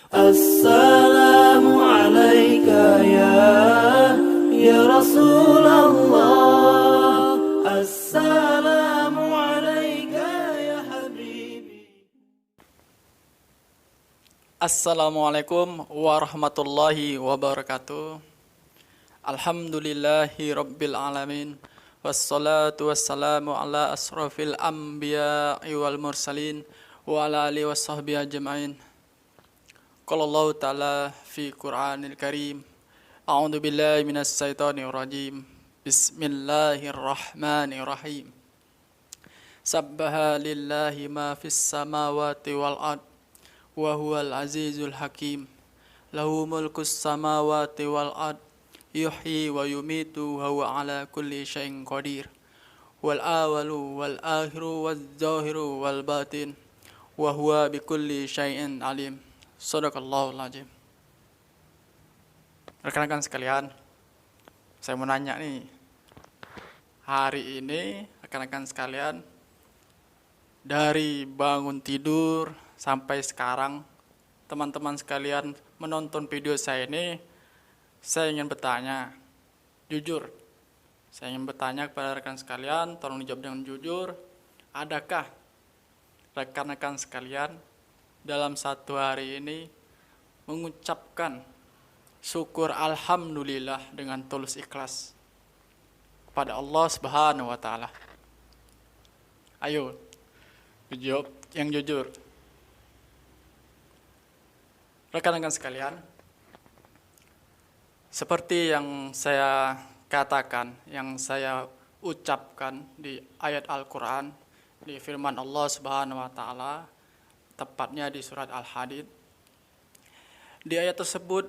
Assalamu alayka ya Rasulullah. Assalamu alayka ya habibi. Assalamualaikum warahmatullahi wabarakatuh. Alhamdulillahi rabbil alamin. Wassalatu wassalamu ala asrafil anbiya'i wal mursalin wa ala alihi washabbihi ajma'in. Qala Allah ta'ala fi Qur'anil Karim. A'udzu billahi minas syaitonir rajim. Bismillahirrahmanirrahim. Sabbaha lillahi ma fis samawati wal ard wa huwal azizul hakim. Lahu mulkus samawati wal ard yuhyi wa yumitu wa huwa ala kulli syai'in qadir. Wal awalu wal akhiru waz zahiru wal batin wa huwa bikulli syai'in alim. Shadaqallahul azim. Rekan-rekan sekalian, saya mau nanya nih. Hari ini rekan-rekan sekalian, dari bangun tidur sampai sekarang, teman-teman sekalian menonton video saya ini, saya ingin bertanya, jujur. Saya ingin bertanya kepada rekan sekalian, tolong dijawab dengan jujur. Adakah rekan-rekan sekalian dalam satu hari ini mengucapkan syukur alhamdulillah dengan tulus ikhlas kepada Allah Subhanahu wa taala? Ayo, jawab yang jujur. Rekan-rekan sekalian, seperti yang saya katakan, yang saya ucapkan di ayat Al-Quran, di firman Allah Subhanahu wa taala, tepatnya di surat Al-Hadid. Di ayat tersebut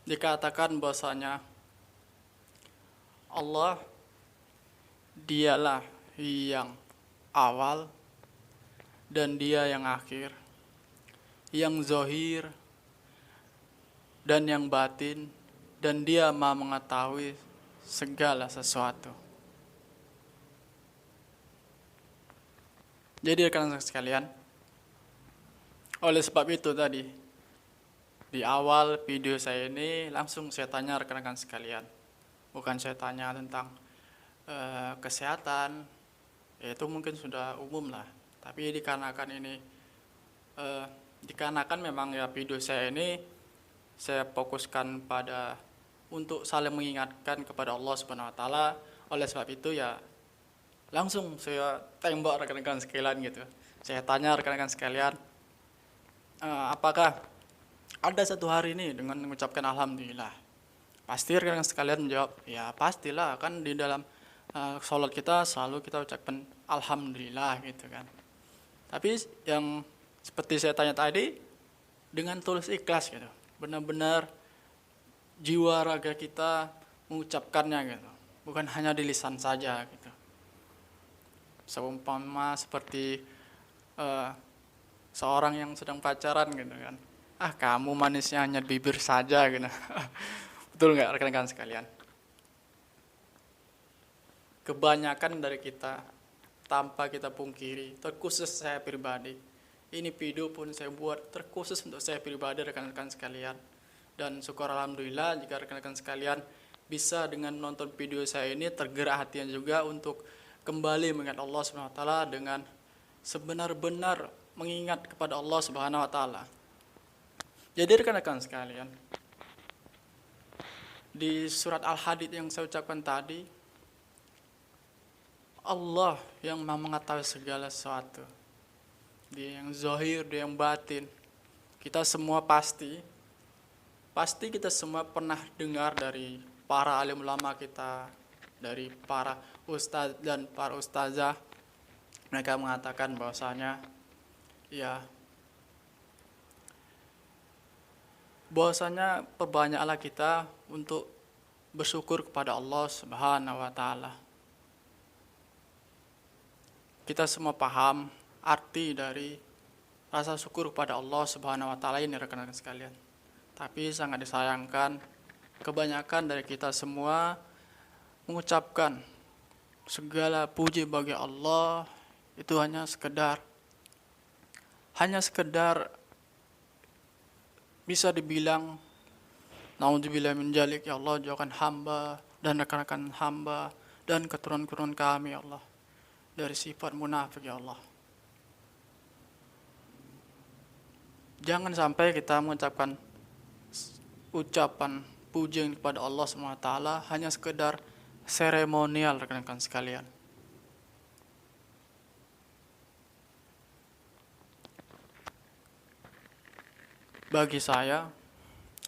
dikatakan bahwasanya Allah dialah yang awal dan dia yang akhir, yang zahir dan yang batin, dan dia maha mengetahui segala sesuatu. Jadi rekan-rekan sekalian, oleh sebab itu tadi, di awal video saya ini langsung saya tanya rekan-rekan sekalian. Bukan saya tanya tentang kesehatan, itu mungkin sudah umum lah. Tapi dikarenakan memang ya video saya ini saya fokuskan pada untuk saling mengingatkan kepada Allah Subhanahu wa taala. Oleh sebab itu ya langsung saya tembak rekan-rekan sekalian gitu. Saya tanya rekan-rekan sekalian, apakah ada satu hari ini dengan mengucapkan alhamdulillah? Pasti rekan-rekan sekalian menjawab, ya pastilah, kan di dalam sholat kita selalu kita ucapkan alhamdulillah gitu kan. Tapi yang seperti saya tanya tadi, dengan tulus ikhlas gitu, benar-benar jiwa raga kita mengucapkannya gitu, bukan hanya di lisan saja gitu. Seumpama seperti seorang yang sedang pacaran gitu kan, kamu manisnya hanya bibir saja gitu. Betul nggak rekan-rekan sekalian? Kebanyakan dari kita, tanpa kita pungkiri, terkhusus saya pribadi, ini video pun saya buat terkhusus untuk saya pribadi rekan-rekan sekalian. Dan syukur alhamdulillah jika rekan-rekan sekalian bisa dengan menonton video saya ini tergerak hatinya juga untuk kembali mengingat Allah Subhanahu wa taala dengan sebenar-benar mengingat kepada Allah Subhanahu wa taala. Jadi rekan-rekan sekalian, di surat Al-Hadid yang saya ucapkan tadi, Allah yang maha mengetahui segala sesuatu. Dia yang zahir, dia yang batin. Kita semua pasti kita semua pernah dengar dari para alim ulama kita, dari para ustadz dan para ustazah. Mereka mengatakan bahwasanya perbanyaklah kita untuk bersyukur kepada Allah Subhanahu wa taala. Kita semua paham arti dari rasa syukur kepada Allah Subhanahu wa taala ini rekan-rekan sekalian. Tapi sangat disayangkan, kebanyakan dari kita semua mengucapkan segala puji bagi Allah itu hanya sekedar bisa dibilang naudzubillah min dzalik, ya Allah, jauhkan hamba dan rekan-rekan hamba dan keturunan-keturunan kami, ya Allah, dari sifat munafik, ya Allah. Jangan sampai kita mengucapkan ucapan pujian kepada Allah SWT hanya sekedar seremonial, rekan-rekan sekalian. Bagi saya,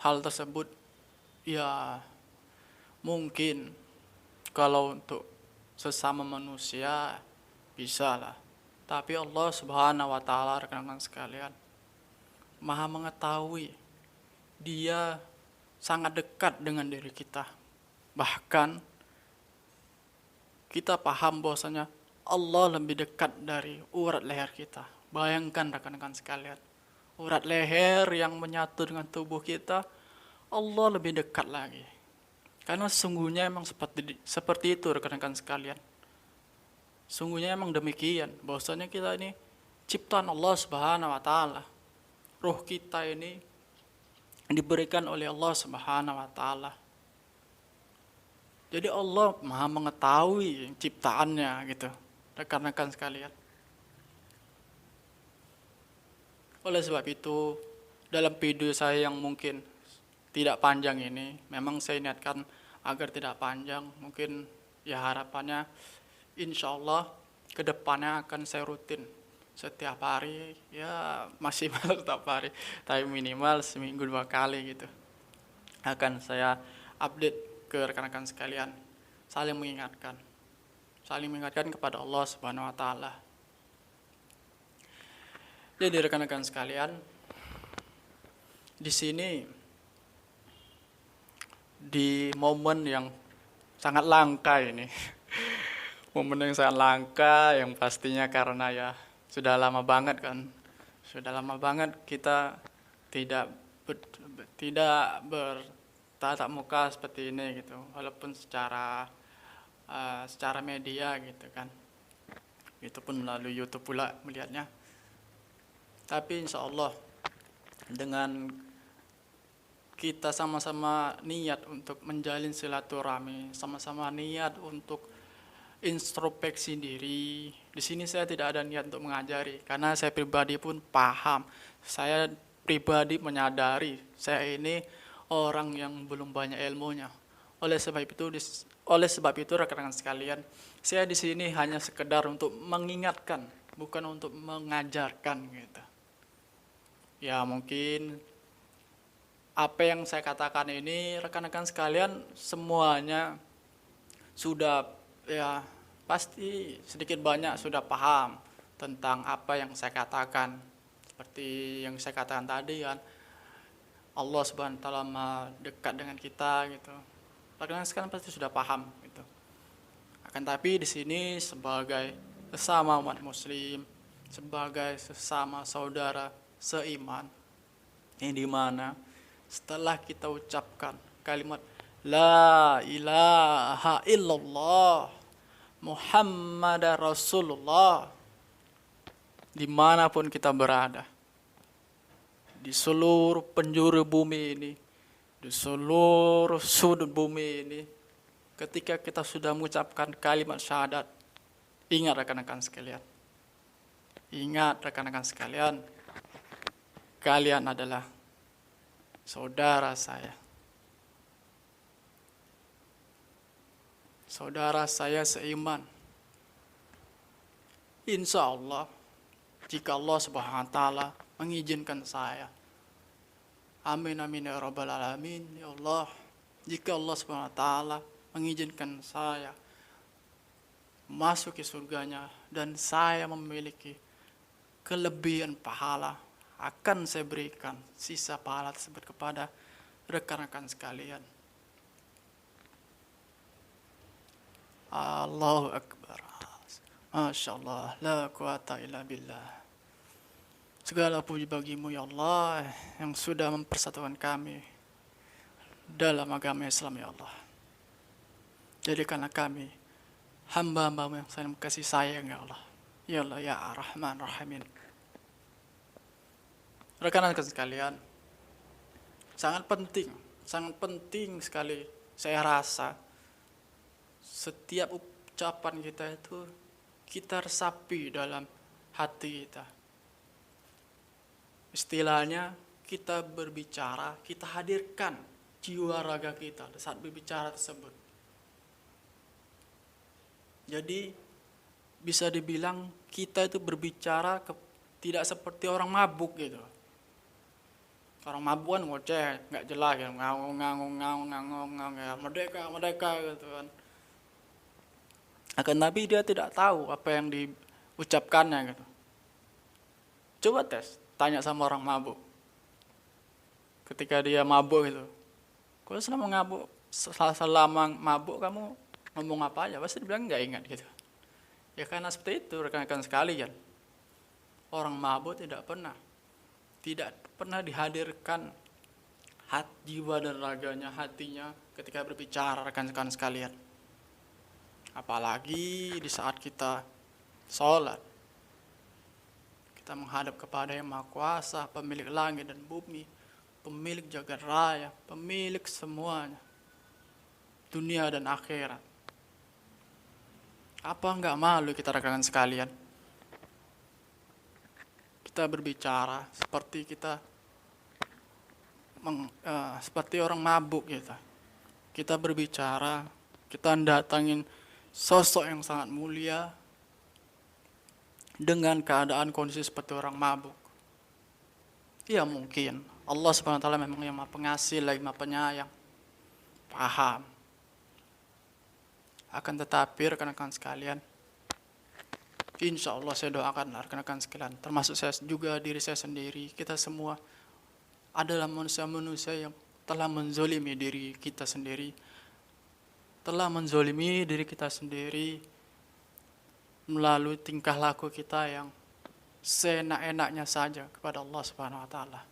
hal tersebut ya mungkin kalau untuk sesama manusia bisa lah. Tapi Allah Subhanahu wa taala, rekan-rekan sekalian, Maha mengetahui. Dia sangat dekat dengan diri kita. Bahkan kita paham bahwasanya Allah lebih dekat dari urat leher kita. Bayangkan rekan-rekan sekalian, urat leher yang menyatu dengan tubuh kita, Allah lebih dekat lagi. Karena sesungguhnya emang seperti itu, rekan-rekan sekalian. Sungguhnya emang demikian, bahwasanya kita ini ciptaan Allah Subhanahu wa taala. Roh kita ini diberikan oleh Allah Subhanahu wa taala. Jadi Allah Maha mengetahui ciptaannya gitu, rekan-rekan sekalian. Oleh sebab itu, dalam video saya yang mungkin tidak panjang ini, memang saya niatkan agar tidak panjang. Mungkin ya harapannya insya Allah kedepannya akan saya rutin setiap hari, ya maksimal setiap hari, tapi minimal seminggu 2 kali gitu. Akan saya update ke rekan-rekan sekalian, saling mengingatkan kepada Allah Subhanahu wa taala. Jadi rekan-rekan sekalian, di sini di momen yang sangat langka ini, momen yang sangat langka yang pastinya karena ya sudah lama banget kita tidak bertatap muka seperti ini gitu, walaupun secara media gitu kan, itu pun melalui YouTube pula melihatnya. Tapi insya Allah dengan kita sama-sama niat untuk menjalin silaturahmi, sama-sama niat untuk introspeksi diri. Di sini saya tidak ada niat untuk mengajari, karena saya pribadi pun paham. Saya pribadi menyadari saya ini orang yang belum banyak ilmunya. Oleh sebab itu rekan-rekan sekalian, saya di sini hanya sekedar untuk mengingatkan, bukan untuk mengajarkan gitu. Ya mungkin apa yang saya katakan ini rekan-rekan sekalian semuanya sudah ya pasti sedikit banyak sudah paham tentang apa yang saya katakan. Seperti yang saya katakan tadi kan, Allah Subhanahu wa taala Maha dekat dengan kita gitu. Rekan-rekan sekalian pasti sudah paham gitu. Akan tapi di sini sebagai sesama umat muslim, sebagai sesama saudara seiman, ini di mana setelah kita ucapkan kalimat La ilaha illallah Muhammad Rasulullah, dimanapun kita berada, di seluruh penjuru bumi ini, di seluruh sudut bumi ini, ketika kita sudah mengucapkan kalimat syahadat, ingat rekan-rekan sekalian, kalian adalah saudara saya. Saudara saya seiman. Insya Allah, jika Allah Subhanahu wa taala mengizinkan saya, amin amin ya rabbal alamin, ya Allah, jika Allah Subhanahu wa taala mengizinkan saya masuk ke surganya dan saya memiliki kelebihan pahala, akan saya berikan sisa pahala tersebut kepada rekan-rekan sekalian. Allahu Akbar. Masya Allah, la quwata illa billah. Segala puji bagimu ya Allah yang sudah mempersatukan kami dalam agama Islam ya Allah. Jadikanlah kami hamba-hambamu yang saling kasih sayang ya Allah. Ya Allah ya Rahman Rahimin. Rekan-rekan sekalian, sangat penting sekali saya rasa setiap ucapan kita itu kita resapi dalam hati kita. Istilahnya kita berbicara, kita hadirkan jiwa raga kita saat berbicara tersebut. Jadi bisa dibilang kita itu berbicara tidak seperti orang mabuk gitu. Orang mabuk kan ngoceh, nggak jelas ya, ngangung ya, merdeka gitu kan. Akan tapi dia tidak tahu apa yang diucapkannya gitu. Coba tanya sama orang mabuk. Ketika dia mabuk gitu, kalau selama mabuk kamu ngomong apa aja, pasti dibilang nggak ingat gitu. Ya karena seperti itu rekan-rekan sekalian. Orang mabuk tidak pernah dihadirkan jiwa dan raganya, hatinya ketika berbicara rekan-rekan sekalian. Apalagi di saat kita sholat, kita menghadap kepada Yang Maha Kuasa, pemilik langit dan bumi, pemilik jagat raya, pemilik semuanya, dunia dan akhirat. Apa enggak malu kita rekan sekalian? Kita berbicara seperti seperti orang mabuk gitu. Kita berbicara, kita datangin sosok yang sangat mulia dengan keadaan kondisi seperti orang mabuk. Ya mungkin Allah SWT memang yang Maha Pengasih lagi Maha Penyayang, paham. Akan tetapi rekan-rekan sekalian, insya Allah saya doakan rekan-rekan sekalian, termasuk saya juga, diri saya sendiri, kita semua adalah manusia-manusia yang telah menzolimi diri kita sendiri, melalui tingkah laku kita yang seenak-enaknya saja kepada Allah Subhanahu wa taala.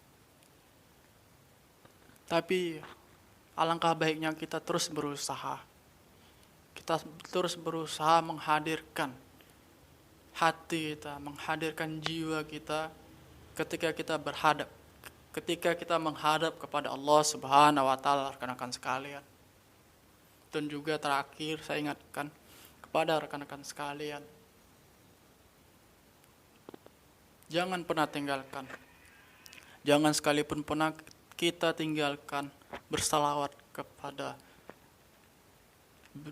Tapi alangkah baiknya kita terus berusaha. Kita terus berusaha menghadirkan hati kita, menghadirkan jiwa kita ketika kita menghadap kepada Allah Subhanahu wa taala rekan-rekan sekalian. Dan juga terakhir saya ingatkan kepada rekan-rekan sekalian, jangan pernah tinggalkan, jangan sekalipun pernah kita tinggalkan bersalawat kepada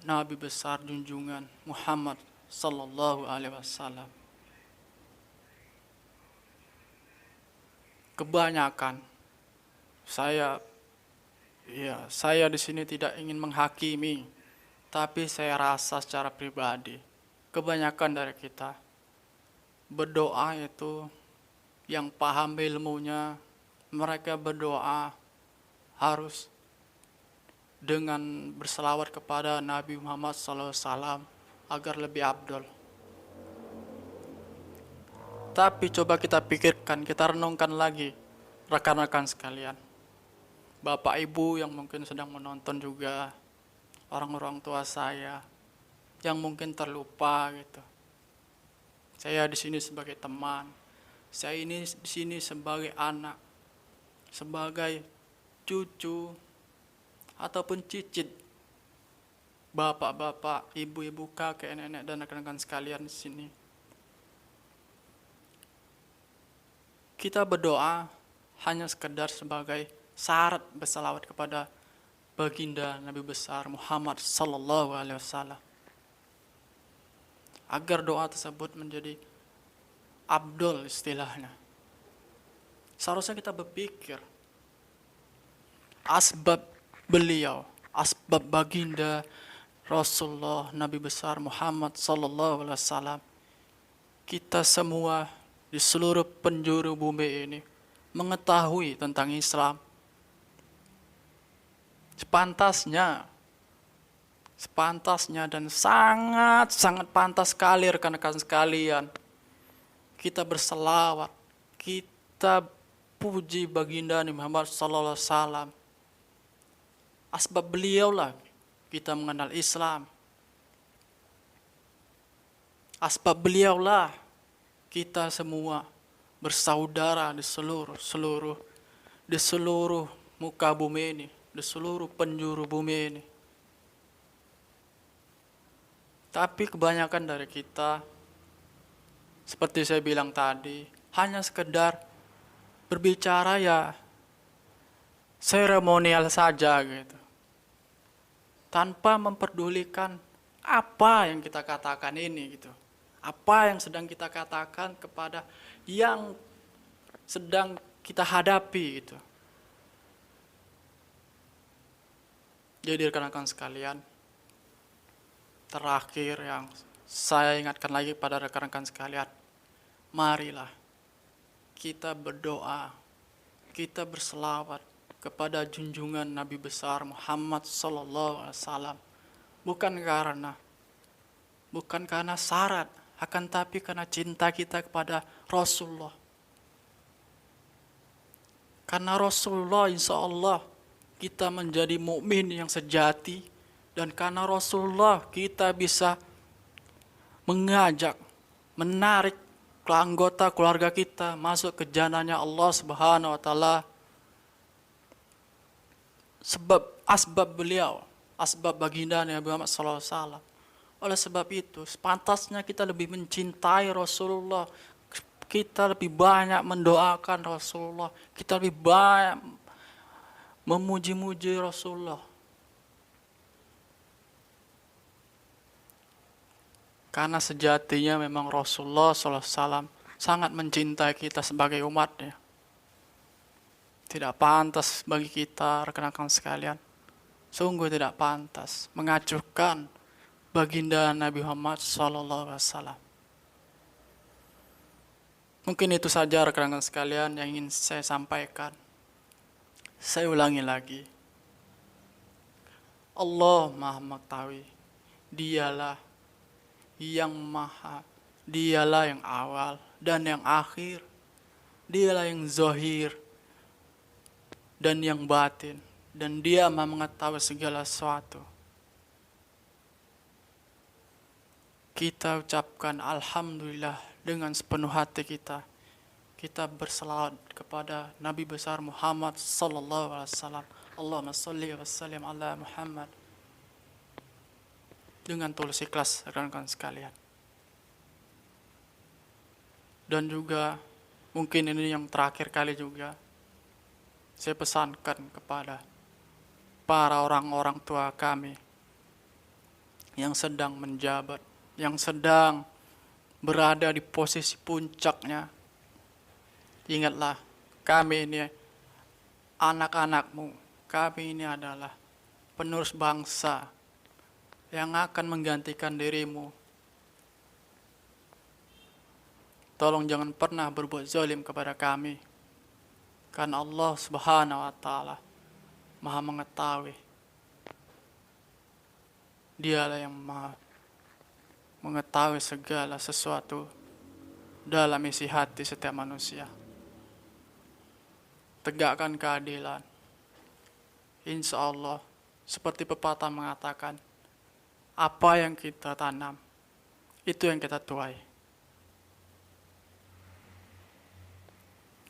Nabi besar junjungan Muhammad sallallahu alaihi wasallam. Kebanyakan saya di sini tidak ingin menghakimi, tapi saya rasa secara pribadi kebanyakan dari kita berdoa itu yang paham ilmunya, mereka berdoa harus dengan berselawat kepada Nabi Muhammad SAW agar lebih abdol. Tapi coba kita pikirkan, kita renungkan lagi rekan-rekan sekalian, bapak ibu yang mungkin sedang menonton juga, orang-orang tua saya yang mungkin terlupa gitu. Saya di sini sebagai teman, saya ini di sini sebagai anak, sebagai cucu ataupun cicit bapak-bapak, ibu-ibu, kakek, nenek dan rekan-rekan sekalian di sini. Kita berdoa hanya sekedar sebagai syarat bersalawat kepada baginda Nabi besar Muhammad sallallahu alaihi wasallam, agar doa tersebut menjadi abdul istilahnya. Seharusnya kita berpikir asbab beliau, asbab baginda Rasulullah Nabi besar Muhammad sallallahu alaihi wasallam. Kita semua di seluruh penjuru bumi ini mengetahui tentang Islam. Sepantasnya dan sangat pantas sekali rekan-rekan sekalian, kita berselawat, kita puji baginda Nabi Muhammad sallallahu alaihi wasallam. Asbab beliaulah kita mengenal Islam. Asbab beliaulah kita semua bersaudara di seluruh muka bumi ini, di seluruh penjuru bumi ini. Tapi kebanyakan dari kita, seperti saya bilang tadi, hanya sekedar berbicara ya seremonial saja gitu. Tanpa memperdulikan apa yang kita katakan ini gitu. Apa yang sedang kita katakan kepada yang sedang kita hadapi gitu. Jadi rekan-rekan sekalian, terakhir yang saya ingatkan lagi pada rekan-rekan sekalian, marilah kita berdoa, kita berselawat kepada junjungan Nabi besar Muhammad sallallahu alaihi wasallam, bukan karena syarat, akan tapi karena cinta kita kepada Rasulullah. Karena Rasulullah insya Allah kita menjadi mukmin yang sejati, dan karena Rasulullah kita bisa mengajak, menarik anggota keluarga kita masuk ke jannahnya Allah Subhanahu wa taala. Asbab baginda Nabi Muhammad SAW. Oleh sebab itu, sepantasnya kita lebih mencintai Rasulullah, kita lebih banyak mendoakan Rasulullah, kita lebih banyak memuji-muji Rasulullah. Karena sejatinya memang Rasulullah SAW sangat mencintai kita sebagai umatnya. Tidak pantas bagi kita, rekan-rekan sekalian, sungguh tidak pantas mengacuhkan baginda Nabi Muhammad SAW. Mungkin itu saja rekan-rekan sekalian yang ingin saya sampaikan. Saya ulangi lagi. Allah Maha Mengetahui. Dialah yang awal dan yang akhir. Dialah yang zahir dan yang batin, dan Dia Maha mengetahui segala sesuatu. Kita ucapkan alhamdulillah dengan sepenuh hati kita. Kita berselawat kepada Nabi besar Muhammad sallallahu alaihi wasallam. Allahumma shalli wa sallim ala Muhammad. Dengan tulus ikhlas rekan-rekan sekalian. Dan juga mungkin ini yang terakhir kali juga saya pesankan kepada para orang-orang tua kami yang sedang menjabat, yang sedang berada di posisi puncaknya. Ingatlah, kami ini anak-anakmu, kami ini adalah penerus bangsa yang akan menggantikan dirimu. Tolong jangan pernah berbuat zalim kepada kami. Karena Allah Subhanahu wa taala Maha mengetahui. Dialah yang Maha mengetahui segala sesuatu dalam isi hati setiap manusia. Tegakkan keadilan. Insya Allah, seperti pepatah mengatakan, apa yang kita tanam, itu yang kita tuai.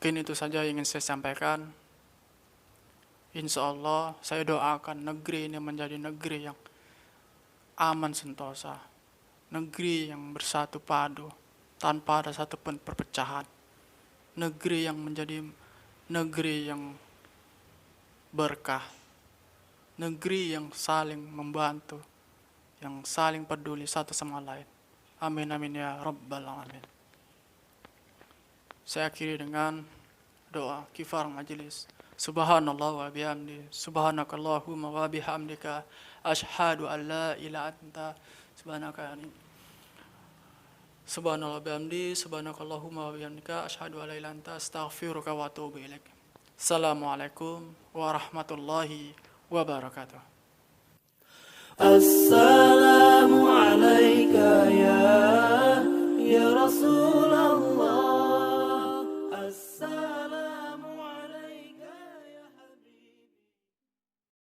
Mungkin itu saja yang ingin saya sampaikan. Insya Allah saya doakan negeri ini menjadi negeri yang aman sentosa. Negeri yang bersatu padu tanpa ada satupun perpecahan. Negeri yang menjadi negeri yang berkah. Negeri yang saling membantu, yang saling peduli satu sama lain. Amin amin ya rabbal alamin. Saya akhiri dengan doa kifar majelis. Subhanallah wa bihamdi, subhanakallahumma wa bihamdika, asyhadu an la ilaha anta, subhanallah wa bihamdi, subhanakallahumma wa bihamdika, asyhadu an la ilaha anta, astaghfiruka wa atubu ilaik. Assalamualaikum warahmatullahi wabarakatuh.